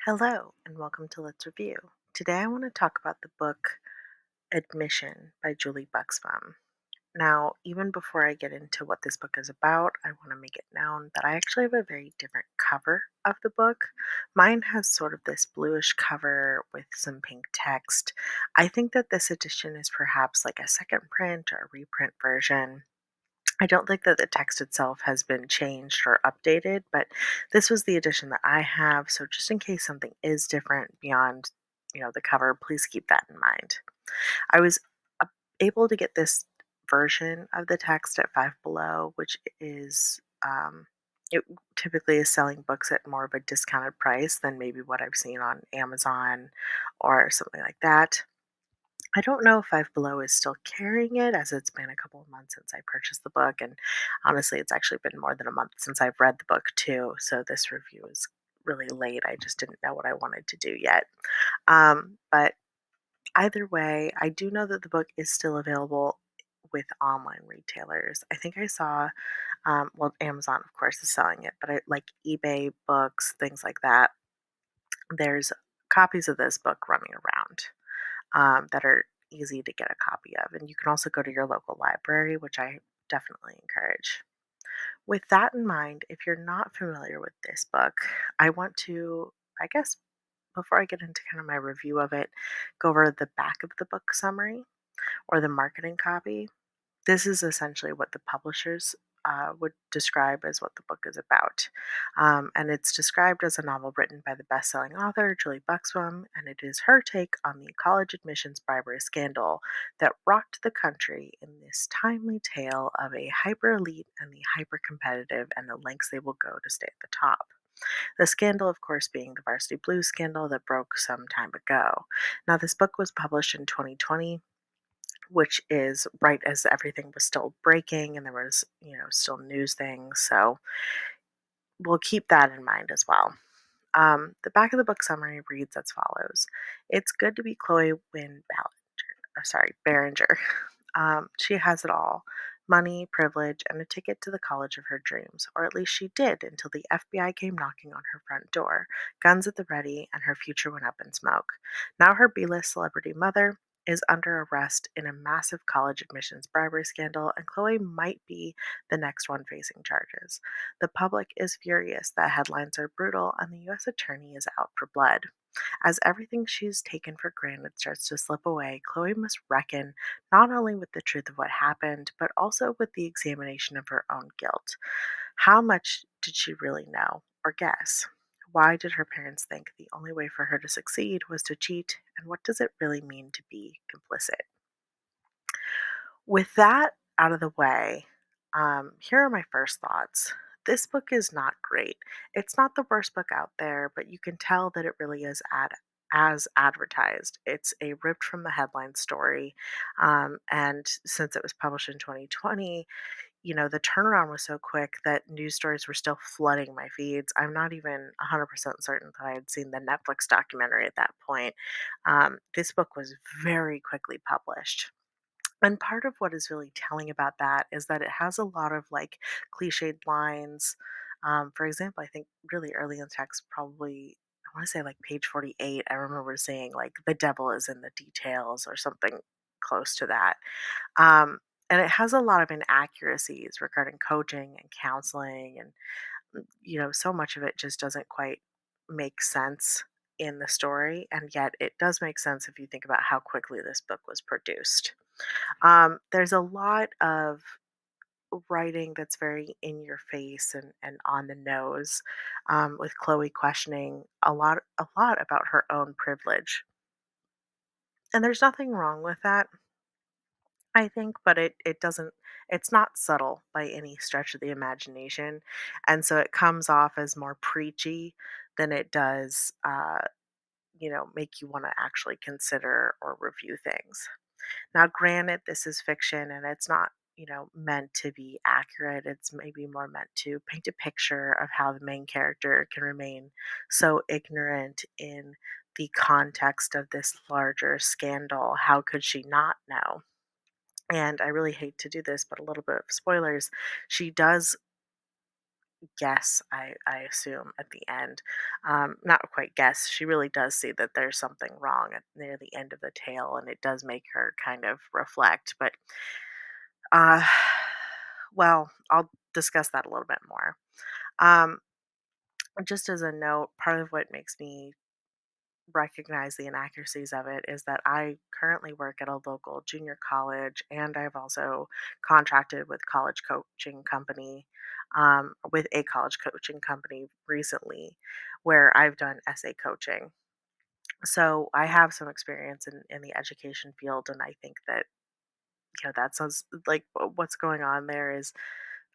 Hello, and welcome to Let's Review. Today I want to talk about the book Admission by Julie Buxbaum. Now, even before I get into what this book is about, I want to make it known that I actually have a very different cover of the book. Mine has sort of this bluish cover with some pink text. I think that this edition is perhaps like a second print or a reprint version. I don't think that the text itself has been changed or updated, but this was the edition that I have. So just in case something is different beyond, the cover, please keep that in mind. I was a- able to get this version of the text at Five Below, which is it typically is selling books at more of a discounted price than maybe what I've seen on Amazon or something like that. I don't know if Five Below is still carrying it, as it's been a couple of months since I purchased the book, and honestly, it's actually been more than a month since I've read the book too. So this review is really late. I just didn't know what I wanted to do yet. But either way, I do know that the book is still available with online retailers. I think I saw, well, Amazon, of course, is selling it, but like eBay books, things like that. There's copies of this book running around that are easy to get a copy of. And you can also go to your local library, which I definitely encourage. With that in mind, if you're not familiar with this book, I want to, I guess, before I get into kind of my review of it, go over the back of the book summary or the marketing copy. This is essentially what the publishers would describe as what the book is about. And it's described as a novel written by the best selling author, Julie Buxbaum, and it is her take on the college admissions bribery scandal that rocked the country in this timely tale of a hyper elite and the hyper competitive and the lengths they will go to stay at the top. The scandal, of course, being the Varsity Blues scandal that broke some time ago. Now, this book was published in 2020, which is right as everything was still breaking and there was, still news things. So we'll keep that in mind as well. The back of the book summary reads as follows. It's good to be Chloe Wynne Barringer. She has it all: money, privilege, and a ticket to the college of her dreams, or at least she did until the FBI came knocking on her front door, guns at the ready, and her future went up in smoke. Now her B list celebrity mother is under arrest in a massive college admissions bribery scandal, and Chloe might be the next one facing charges. The public is furious that headlines are brutal and the U.S. attorney is out for blood. As everything she's taken for granted starts to slip away, Chloe must reckon not only with the truth of what happened, but also with the examination of her own guilt. How much did she really know or guess? Why did her parents think the only way for her to succeed was to cheat? And what does it really mean to be complicit? With that out of the way, here are my first thoughts. This book is not great. It's not the worst book out there, but you can tell that it really is as advertised. It's a ripped from the headline story. And since it was published in 2020, the turnaround was so quick that news stories were still flooding my feeds. I'm not even 100% certain that I had seen the Netflix documentary at that point. This book was very quickly published. And part of what is really telling about that is that it has a lot of like cliched lines. For example, I think really early in text, probably, I want to say like page 48, I remember saying like the devil is in the details or something close to that. Um, and it has a lot of inaccuracies regarding coaching and counseling. And, so much of it just doesn't quite make sense in the story. And yet it does make sense if you think about how quickly this book was produced. There's a lot of writing that's very in your face and on the nose, with Chloe questioning a lot about her own privilege. And there's nothing wrong with that, I think, but it doesn't it's not subtle by any stretch of the imagination. And so it comes off as more preachy than it does make you want to actually consider or review things. Now, granted, this is fiction and it's not, meant to be accurate. It's maybe more meant to paint a picture of how the main character can remain so ignorant in the context of this larger scandal. How could she not know? And I really hate to do this, but a little bit of spoilers. She does guess, I assume, at the end. Not quite guess. She really does see that there's something wrong near the end of the tale, and it does make her kind of reflect. But, uh, well, I'll discuss that a little bit more. Um, just as a note, part of what makes me recognize the inaccuracies of it is that I currently work at a local junior college, and I've also contracted with with a college coaching company recently, where I've done essay coaching. So I have some experience in the education field, and I think that that sounds like what's going on there is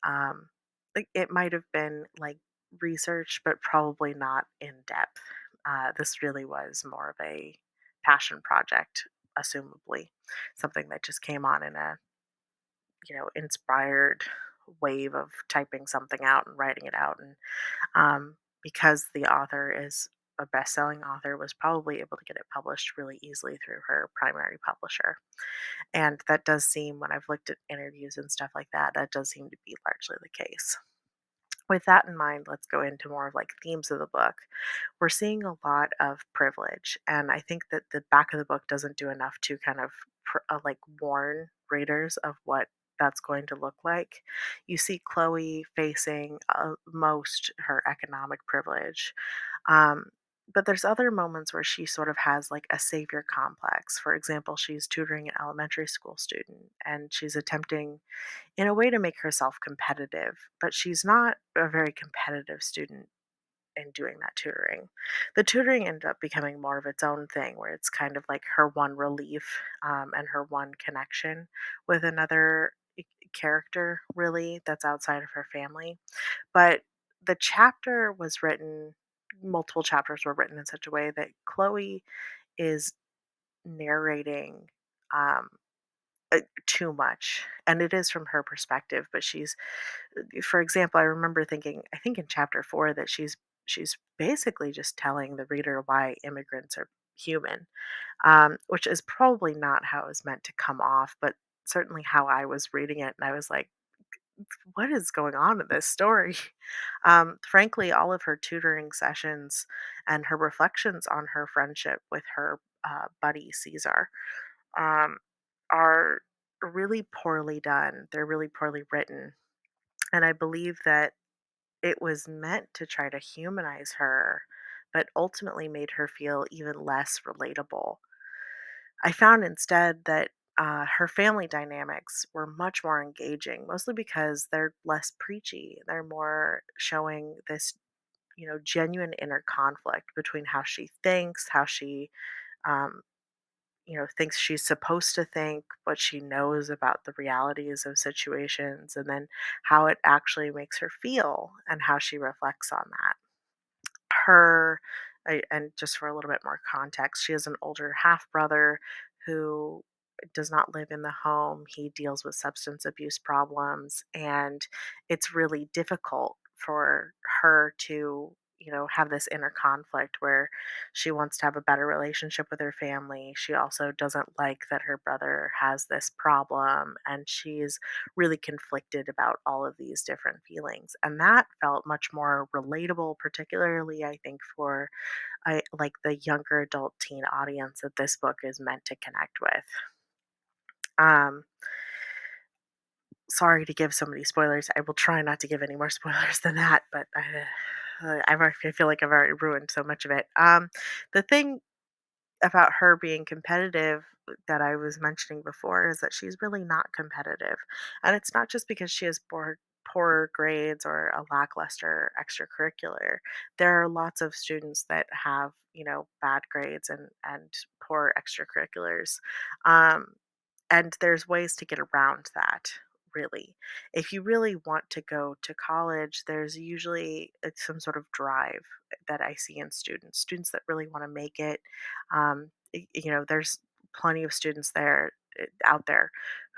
um, like it might have been like research, but probably not in depth. This really was more of a passion project, assumably, something that just came on in a inspired wave of typing something out and writing it out, and because the author is a best-selling author, was probably able to get it published really easily through her primary publisher. And that does seem, when I've looked at interviews and stuff like that, that does seem to be largely the case. With that in mind, let's go into more of like themes of the book. We're seeing a lot of privilege, and I think that the back of the book doesn't do enough to kind of like warn readers of what that's going to look like. You see Chloe facing most her economic privilege, um, but there's other moments where she sort of has like a savior complex. For example, she's tutoring an elementary school student, and she's attempting in a way to make herself competitive, but she's not a very competitive student in doing that tutoring. The tutoring ended up becoming more of its own thing, where it's kind of like her one relief, and her one connection with another character, really, that's outside of her family. But the chapter was written, multiple chapters were written in such a way that Chloe is narrating. Um, Too much, and it is from her perspective, but for example, I remember thinking, I think in chapter 4, that she's basically just telling the reader why immigrants are human, which is probably not how it was meant to come off, but certainly how I was reading it, and I was like, what is going on in this story? Frankly, all of her tutoring sessions and her reflections on her friendship with her buddy Caesar, um, are really poorly done. They're really poorly written. And I believe that it was meant to try to humanize her, but ultimately made her feel even less relatable. I found instead that her family dynamics were much more engaging, mostly because they're less preachy. They're more showing this, genuine inner conflict between how she thinks, how she um, thinks she's supposed to think, what she knows about the realities of situations, and then how it actually makes her feel and how she reflects on that. And just for a little bit more context, she has an older half brother who does not live in the home. He deals with substance abuse problems, and it's really difficult for her to, have this inner conflict where she wants to have a better relationship with her family. She also doesn't like that her brother has this problem, and she's really conflicted about all of these different feelings. And that felt much more relatable, particularly, I think, for like the younger adult teen audience that this book is meant to connect with. Um, Sorry to give so many spoilers. I will try not to give any more spoilers than that, but I feel like I've already ruined so much of it. The thing about her being competitive that I was mentioning before is that she's really not competitive. And it's not just because she has poor grades or a lackluster extracurricular. There are lots of students that have, bad grades and poor extracurriculars. Um, and there's ways to get around that, really. If you really want to go to college, there's usually some sort of drive that I see in students that really want to make it. There's plenty of students out there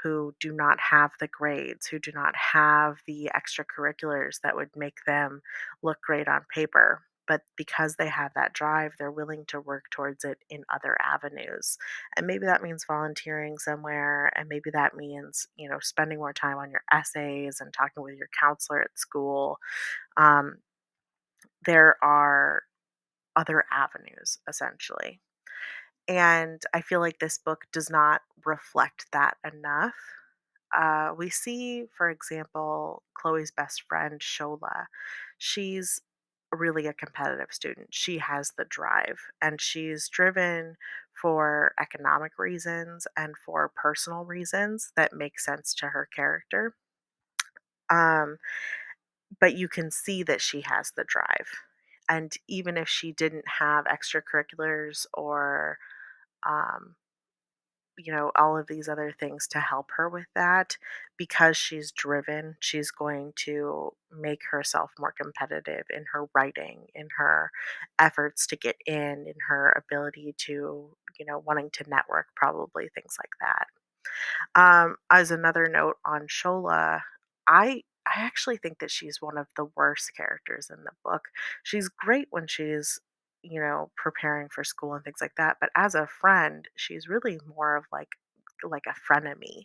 who do not have the grades, who do not have the extracurriculars that would make them look great on paper. but because they have that drive, they're willing to work towards it in other avenues. And maybe that means volunteering somewhere, and maybe that means, spending more time on your essays and talking with your counselor at school. Um, there are other avenues, essentially. And I feel like this book does not reflect that enough. We see, for example, Chloe's best friend, Shola. She's really a competitive student. She has the drive, and she's driven for economic reasons and for personal reasons that make sense to her character. Um, but you can see that she has the drive. And even if she didn't have extracurriculars or um, all of these other things to help her with that. Because she's driven, she's going to make herself more competitive in her writing, in her efforts to get in her ability to, wanting to network, probably things like that. As another note on Shola, I actually think that she's one of the worst characters in the book. She's great when she's, preparing for school and things like that, but as a friend, she's really more of like a frenemy.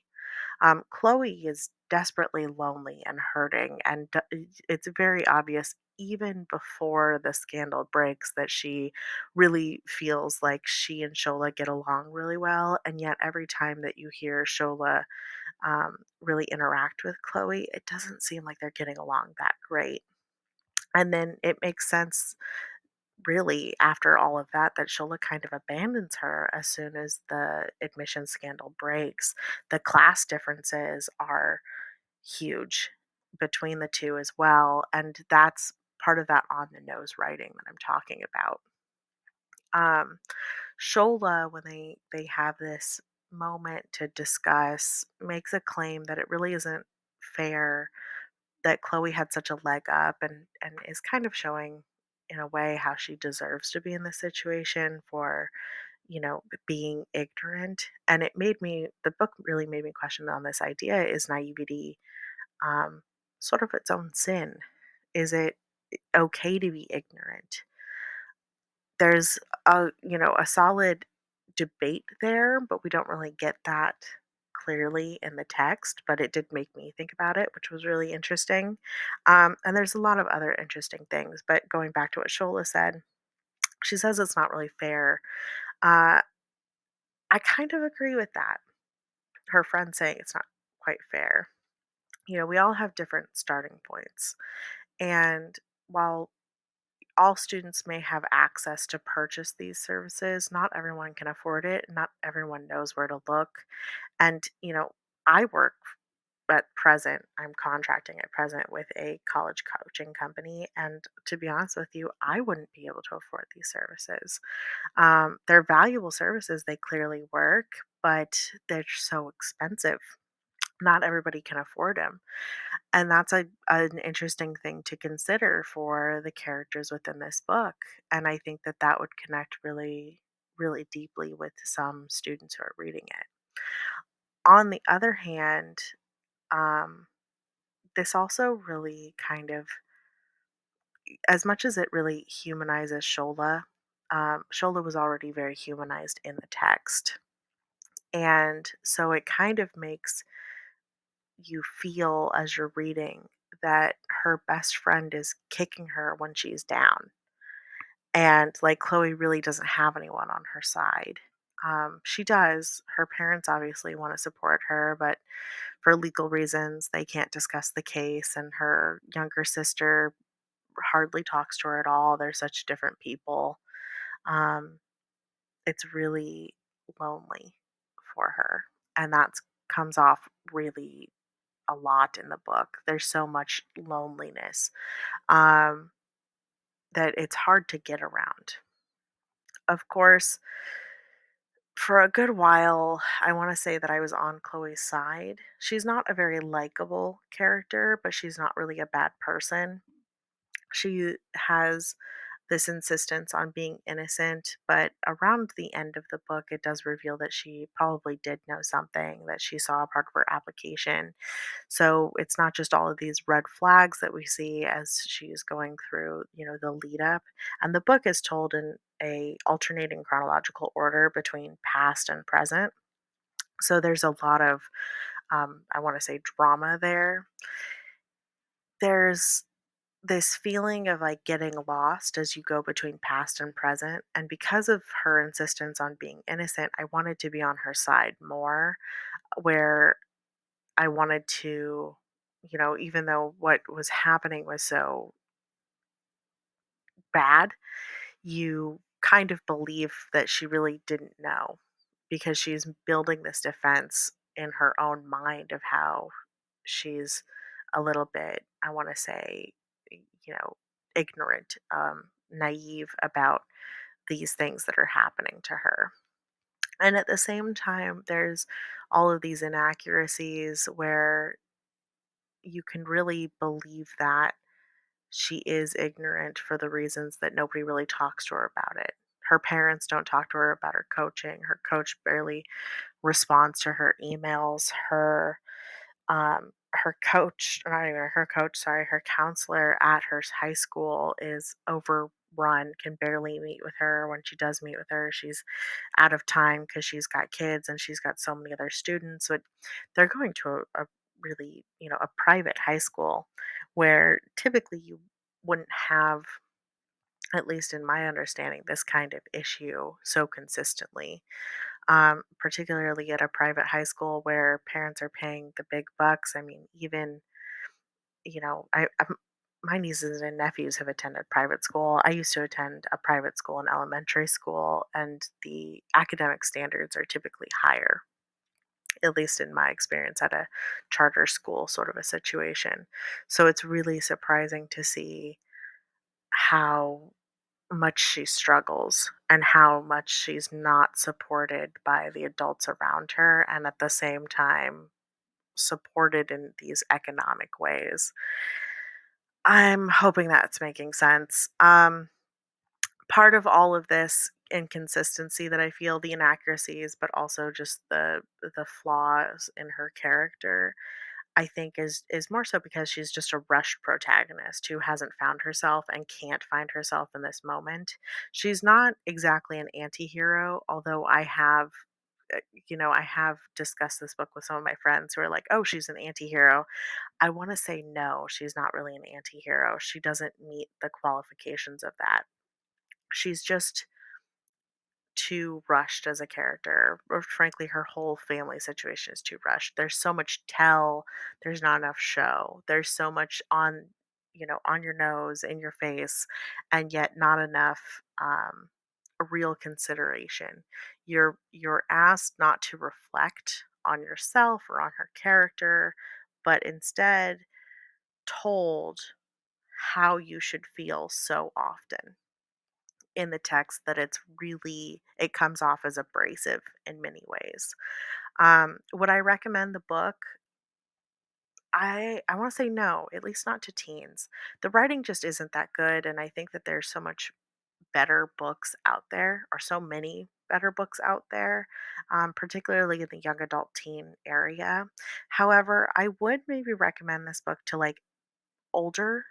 Chloe is desperately lonely and hurting, and it's very obvious even before the scandal breaks that she really feels like she and Shola get along really well. And yet, every time that you hear Shola really interact with Chloe, it doesn't seem like they're getting along that great. And then it makes sense, really, after all of that, that Shola kind of abandons her as soon as the admission scandal breaks. The class differences are huge between the two as well, and that's part of that on the nose writing that I'm talking about. Um, Shola, when they have this moment to discuss, makes a claim that it really isn't fair that Chloe had such a leg up, and is kind of showing in a way how she deserves to be in this situation for, being ignorant. And the book really made me question on this idea: is naivety um, sort of its own sin? Is it okay to be ignorant? There's a solid debate there, but we don't really get that clearly in the text. But it did make me think about it, which was really interesting. And there's a lot of other interesting things. But going back to what Shola said, she says it's not really fair. Uh, I kind of agree with that. Her friend saying it's not quite fair. We all have different starting points. And while all students may have access to purchase these services, not everyone can afford it. Not everyone knows where to look. And, I work I'm contracting at present with a college coaching company. And to be honest with you, I wouldn't be able to afford these services. They're valuable services, they clearly work, but they're so expensive. Not everybody can afford them. And that's an interesting thing to consider for the characters within this book. And I think that that would connect really, really deeply with some students who are reading it. On the other hand, um, this also really kind of, as much as it really humanizes Shola, Shola was already very humanized in the text. And so it kind of makes you feel as you're reading that her best friend is kicking her when she's down. And like Chloe really doesn't have anyone on her side. She does. Her parents obviously want to support her, but for legal reasons, they can't discuss the case. And her younger sister hardly talks to her at all. They're such different people. Um, it's really lonely for her. And that comes off really a lot in the book. There's so much loneliness um, that it's hard to get around. Of course, for a good while, I want to say that I was on Chloe's side. She's not a very likable character, but she's not really a bad person. She has this insistence on being innocent. But around the end of the book, it does reveal that she probably did know something, that she saw a part of her application. So it's not just all of these red flags that we see as she's going through, the lead up. And the book is told in a alternating chronological order between past and present. So there's a lot of, I want to say, drama there. There's this feeling of like getting lost as you go between past and present. And because of her insistence on being innocent, I wanted to be on her side more, where I wanted to, even though what was happening was so bad, you kind of believe that she really didn't know because she's building this defense in her own mind of how she's a little bit, I want to say, you know, ignorant, naive about these things that are happening to her. And at the same time, there's all of these inaccuracies where you can really believe that she is ignorant for the reasons that nobody really talks to her about it. Her parents don't talk to her about her coaching. Her coach barely responds to her emails. Her coach, not even her coach, sorry, her counselor at her high school is overrun, can barely meet with her. When she does meet with her, she's out of time because she's got kids and she's got so many other students. But they're going to a really, a private high school where typically you wouldn't have, at least in my understanding, this kind of issue so consistently, particularly at a private high school where parents are paying the big bucks. I mean, even, my nieces and nephews have attended private school. I used to attend a private school in elementary school, and the academic standards are typically higher, at least in my experience at a charter school sort of a situation. So it's really surprising to see how much she struggles and how much she's not supported by the adults around her, and at the same time supported in these economic ways. I'm hoping that's making sense. Part of all of this inconsistency that I feel, the inaccuracies, but also just the flaws in her character, I think is more so because she's just a rushed protagonist who hasn't found herself and can't find herself in this moment. She's not exactly an anti-hero, although uh, I have discussed this book with some of my friends who are like, "Oh, she's an anti-hero." I want to say no, she's not really an anti-hero. She doesn't meet the qualifications of that. She's just too rushed as a character, or frankly, her whole family situation is too rushed. There's so much tell, there's not enough show. There's so much on, on your nose, in your face, and yet not enough real consideration. You're asked not to reflect on yourself or on her character, but instead told how you should feel so often in the text that it comes off as abrasive in many ways. Would I recommend the book? I want to say no, at least not to teens. The writing just isn't that good, and I think that there's so much better books out there, or so many better books out there, particularly in the young adult teen area. However, I would maybe recommend this book to like older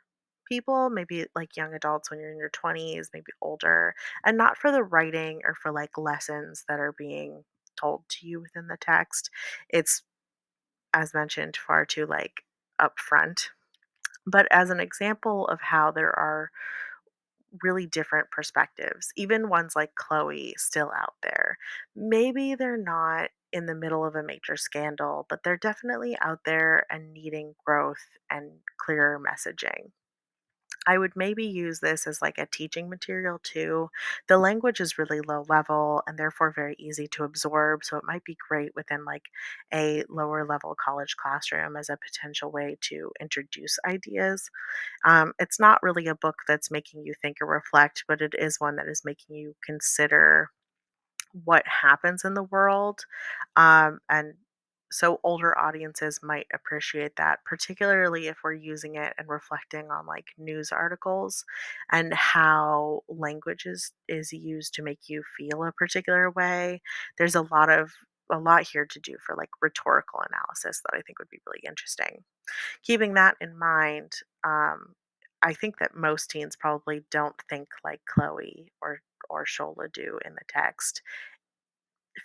people, maybe like young adults when you're in your 20s, maybe older, and not for the writing or for like lessons that are being told to you within the text. It's, as mentioned, far too like upfront. But as an example of how there are really different perspectives, even ones like Chloe still out there. Maybe they're not in the middle of a major scandal, but they're definitely out there and needing growth and clearer messaging. I would maybe use this as like a teaching material too. The language is really low level and therefore very easy to absorb. So it might be great within like a lower level college classroom as a potential way to introduce ideas. It's not really a book that's making you think or reflect, but it is one that is making you consider what happens in the world, and So older audiences might appreciate that, particularly if we're using it and reflecting on like news articles and how language is used to make you feel a particular way. There's a lot here to do for like rhetorical analysis that I think would be really interesting. Keeping that in mind, I think that most teens probably don't think like Chloe or Shola do in the text.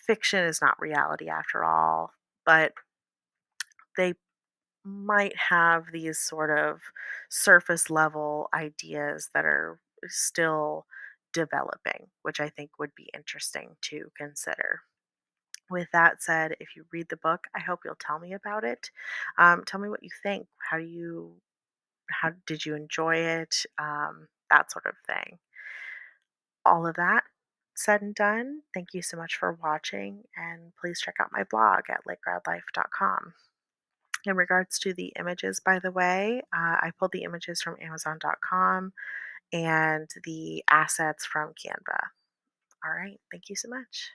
Fiction is not reality after all, but they might have these sort of surface level ideas that are still developing, which I think would be interesting to consider. With that said, if you read the book, I hope you'll tell me about it. Tell me what you think. How did you enjoy it? That sort of thing. All of that said and done, thank you so much for watching, and please check out my blog at lategradlife.com. In regards to the images, by the way, I pulled the images from Amazon.com and the assets from Canva. All right, thank you so much.